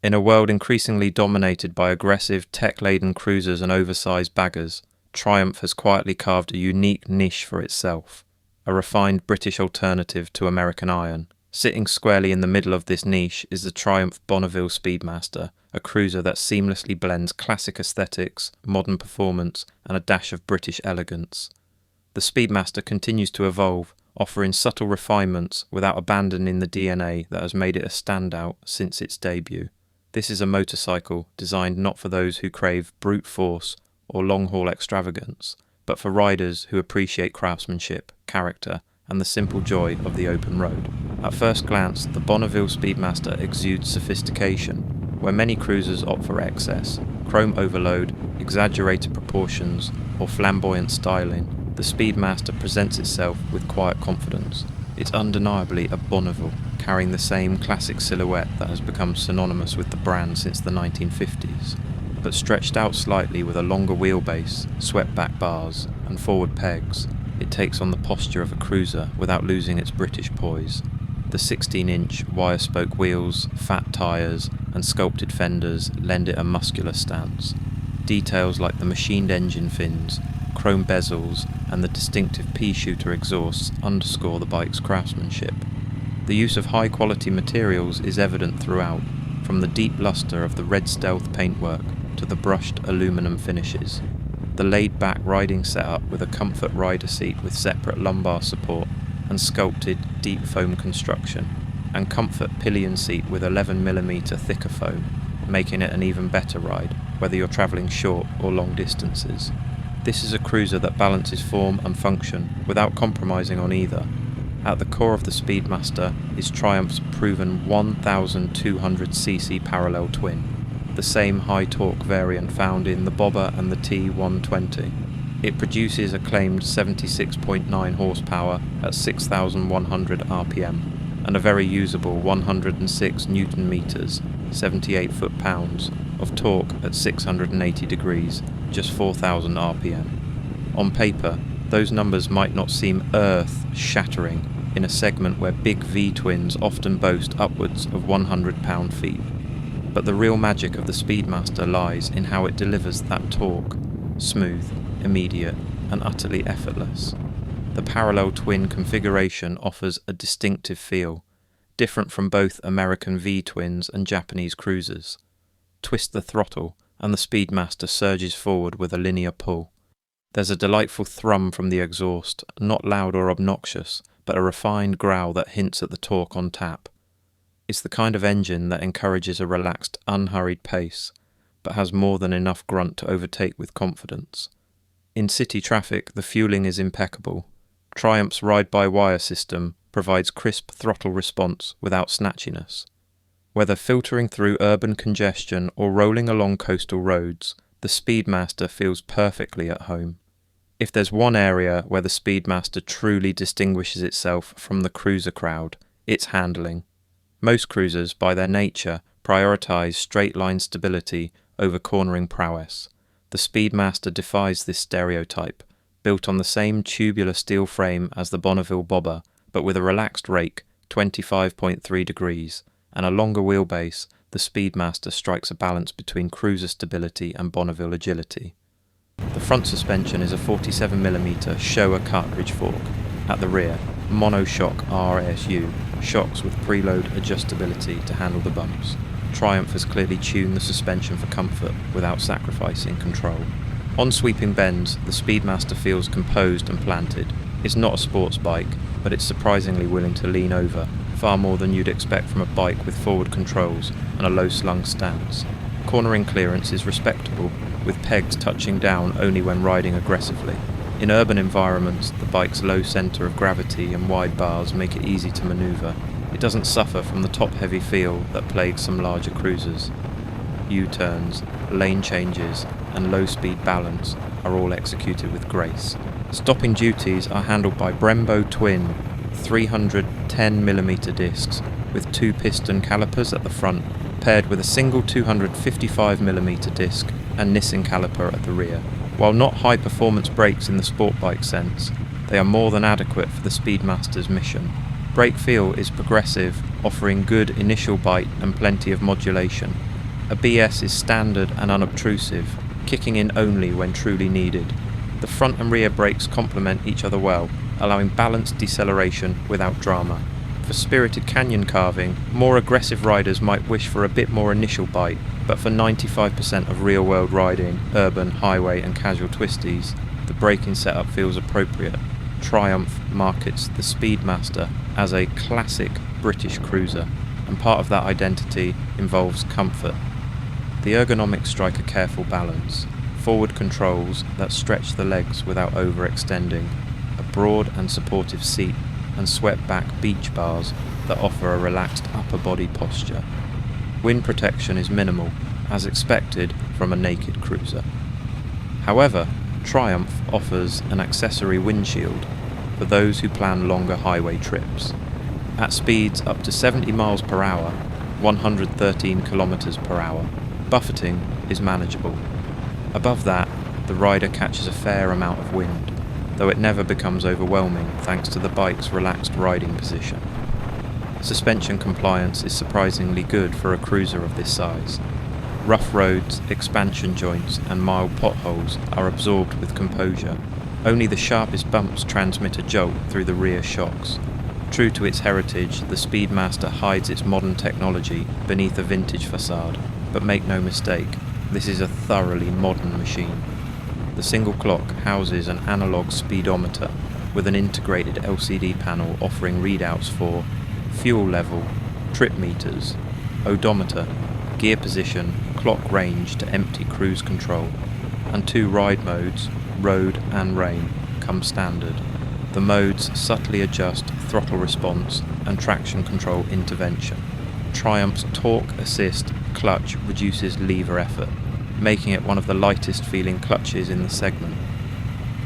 In a world increasingly dominated by aggressive, tech-laden cruisers and oversized baggers, Triumph has quietly carved a unique niche for itself, a refined British alternative to American iron. Sitting squarely in the middle of this niche is the Triumph Bonneville Speedmaster, a cruiser that seamlessly blends classic aesthetics, modern performance, and a dash of British elegance. The Speedmaster continues to evolve, offering subtle refinements without abandoning the DNA that has made it a standout since its debut. This is a motorcycle designed not for those who crave brute force or long-haul extravagance, but for riders who appreciate craftsmanship, character, and the simple joy of the open road. At first glance, the Bonneville Speedmaster exudes sophistication, where many cruisers opt for excess, chrome overload, exaggerated proportions, or flamboyant styling. The Speedmaster presents itself with quiet confidence. It's undeniably a Bonneville, carrying the same classic silhouette that has become synonymous with the brand since the 1950s, but stretched out slightly with a longer wheelbase, swept-back bars, and forward pegs. It takes on the posture of a cruiser without losing its British poise. The 16-inch wire-spoke wheels, fat tyres, and sculpted fenders lend it a muscular stance. Details like the machined engine fins, chrome bezels, and the distinctive pea-shooter exhausts underscore the bike's craftsmanship. The use of high-quality materials is evident throughout, from the deep luster of the red stealth paintwork to the brushed aluminum finishes. The laid-back riding setup with a comfort rider seat with separate lumbar support and sculpted deep foam construction, and comfort pillion seat with 11mm thicker foam, making it an even better ride, whether you're travelling short or long distances. This is a cruiser that balances form and function without compromising on either. At the core of the Speedmaster is Triumph's proven 1200cc parallel twin, the same high-torque variant found in the Bobber and the T120. It produces a claimed 76.9 horsepower at 6,100 RPM and a very usable 106 Newton meters, 78 foot-pounds, of torque at 680 degrees, just 4,000 RPM. On paper, those numbers might not seem earth-shattering in a segment where big V-twins often boast upwards of 100 pound-feet. But the real magic of the Speedmaster lies in how it delivers that torque, smooth, immediate, and utterly effortless. The parallel twin configuration offers a distinctive feel, different from both American V-twins and Japanese cruisers. Twist the throttle, and the Speedmaster surges forward with a linear pull. There's a delightful thrum from the exhaust, not loud or obnoxious, but a refined growl that hints at the torque on tap. It's the kind of engine that encourages a relaxed, unhurried pace, but has more than enough grunt to overtake with confidence. In city traffic, the fueling is impeccable. Triumph's ride-by-wire system provides crisp throttle response without snatchiness. Whether filtering through urban congestion or rolling along coastal roads, the Speedmaster feels perfectly at home. If there's one area where the Speedmaster truly distinguishes itself from the cruiser crowd, it's handling. Most cruisers, by their nature, prioritise straight-line stability over cornering prowess. The Speedmaster defies this stereotype, built on the same tubular steel frame as the Bonneville Bobber, but with a relaxed rake, 25.3 degrees, and a longer wheelbase. The Speedmaster strikes a balance between cruiser stability and Bonneville agility. The front suspension is a 47mm Showa cartridge fork. At the rear, monoshock RSU, shocks with preload adjustability to handle the bumps. Triumph has clearly tuned the suspension for comfort without sacrificing control. On sweeping bends, the Speedmaster feels composed and planted. It's not a sports bike, but it's surprisingly willing to lean over, far more than you'd expect from a bike with forward controls and a low-slung stance. Cornering clearance is respectable, with pegs touching down only when riding aggressively. In urban environments, the bike's low centre of gravity and wide bars make it easy to manoeuvre. It doesn't suffer from the top-heavy feel that plagues some larger cruisers. U-turns, lane changes, and low-speed balance are all executed with grace. Stopping duties are handled by Brembo twin 310mm discs with two piston calipers at the front, paired with a single 255mm disc and Nissin caliper at the rear. While not high-performance brakes in the sport bike sense, they are more than adequate for the Speedmaster's mission. Brake feel is progressive, offering good initial bite and plenty of modulation, ABS is standard and unobtrusive, kicking in only when truly needed. The front and rear brakes complement each other well, allowing balanced deceleration without drama. For spirited canyon carving, more aggressive riders might wish for a bit more initial bite, but for 95% of real-world riding, urban, highway and casual twisties, the braking setup feels appropriate. Triumph markets the Speedmaster as a classic British cruiser, and part of that identity involves comfort. The ergonomics strike a careful balance. Forward controls that stretch the legs without overextending, a broad and supportive seat, and swept-back beach bars that offer a relaxed upper body posture. Wind protection is minimal, as expected from a naked cruiser. However, Triumph offers an accessory windshield for those who plan longer highway trips. At speeds up to 70 miles per hour, 113 kilometers per hour, buffeting is manageable. Above that, the rider catches a fair amount of wind, though it never becomes overwhelming thanks to the bike's relaxed riding position. Suspension compliance is surprisingly good for a cruiser of this size. Rough roads, expansion joints and mild potholes are absorbed with composure. Only the sharpest bumps transmit a jolt through the rear shocks. True to its heritage, the Speedmaster hides its modern technology beneath a vintage facade, but make no mistake, this is a thoroughly modern machine. The single clock houses an analog speedometer with an integrated LCD panel offering readouts for fuel level, trip meters, odometer, gear position, clock range to empty cruise control, and 2 ride modes, road and rain, come standard. The modes subtly adjust throttle response and traction control intervention. Triumph's torque assist clutch reduces lever effort, making it one of the lightest feeling clutches in the segment.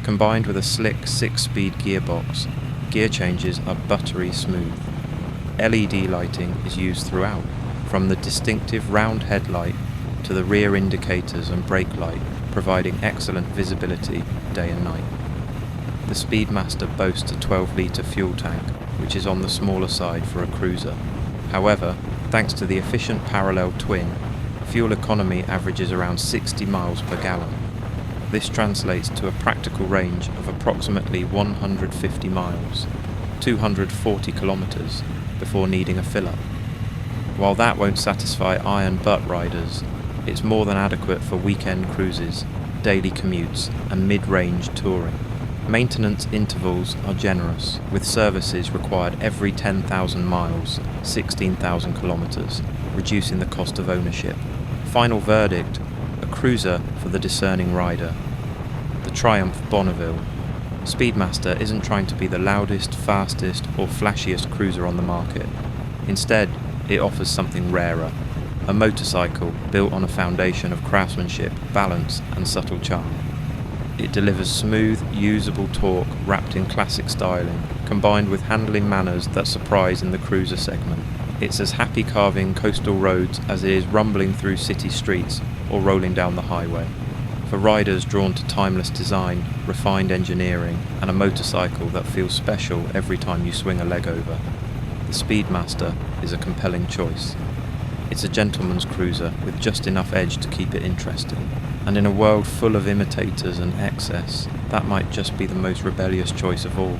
Combined with a slick 6-speed gearbox, gear changes are buttery smooth. LED lighting is used throughout, from the distinctive round headlight to the rear indicators and brake light, providing excellent visibility day and night. The Speedmaster boasts a 12-litre fuel tank, which is on the smaller side for a cruiser. However, thanks to the efficient parallel twin, fuel economy averages around 60 miles per gallon. This translates to a practical range of approximately 150 miles, 240 kilometres, before needing a fill-up. While that won't satisfy iron butt riders, it's more than adequate for weekend cruises, daily commutes and mid-range touring. Maintenance intervals are generous, with services required every 10,000 miles, 16,000 kilometres, reducing the cost of ownership. Final verdict, a cruiser for the discerning rider. The Triumph Bonneville. Speedmaster isn't trying to be the loudest, fastest or flashiest cruiser on the market. Instead, it offers something rarer, a motorcycle built on a foundation of craftsmanship, balance and subtle charm. It delivers smooth, usable torque wrapped in classic styling, combined with handling manners that surprise in the cruiser segment. It's as happy carving coastal roads as it is rumbling through city streets or rolling down the highway. For riders drawn to timeless design, refined engineering, and a motorcycle that feels special every time you swing a leg over, the Speedmaster is a compelling choice. It's a gentleman's cruiser with just enough edge to keep it interesting, and in a world full of imitators and excess, that might just be the most rebellious choice of all.